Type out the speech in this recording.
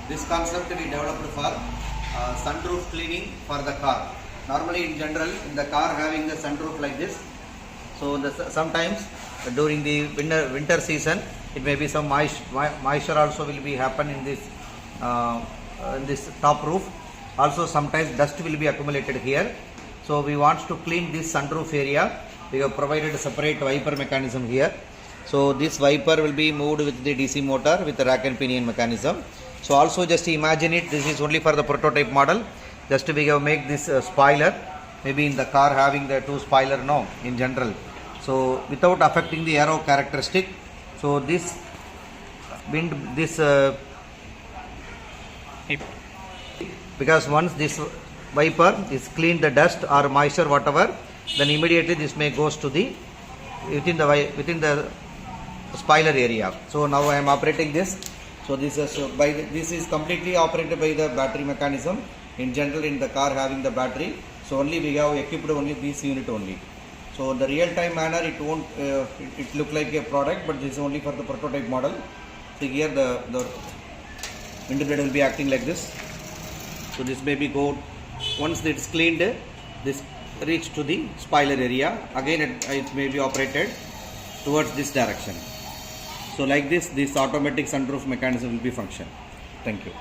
This concept we developed for sunroof cleaning for the car. Normally in general, in the car having the sunroof like this, so sometimes during the winter season, it may be some moisture also will be happen in this top roof. Also sometimes dust will be accumulated here. So we want to clean this sunroof area. We have provided a separate wiper mechanism here. So this wiper will be moved with the DC motor with the rack and pinion mechanism. So also just imagine it, this is only for the prototype model. Just we have make this spoiler, maybe in the car having the two spoiler no in general. So without affecting the aero characteristic. So this because once this wiper is cleaned the dust or moisture whatever, then immediately this may goes to the within the spoiler area. So now I am operating this. So this is completely operated by the battery mechanism. In general, in the car having the battery, so only we have equipped only this unit only. So in the real time manner, it won't it look like a product, but this is only for the prototype model. So here the window blade will be acting like this. So this may be go once it's cleaned, this reach to the spoiler area. Again it may be operated towards this direction. So like this automatic sunroof mechanism will be function. Thank you.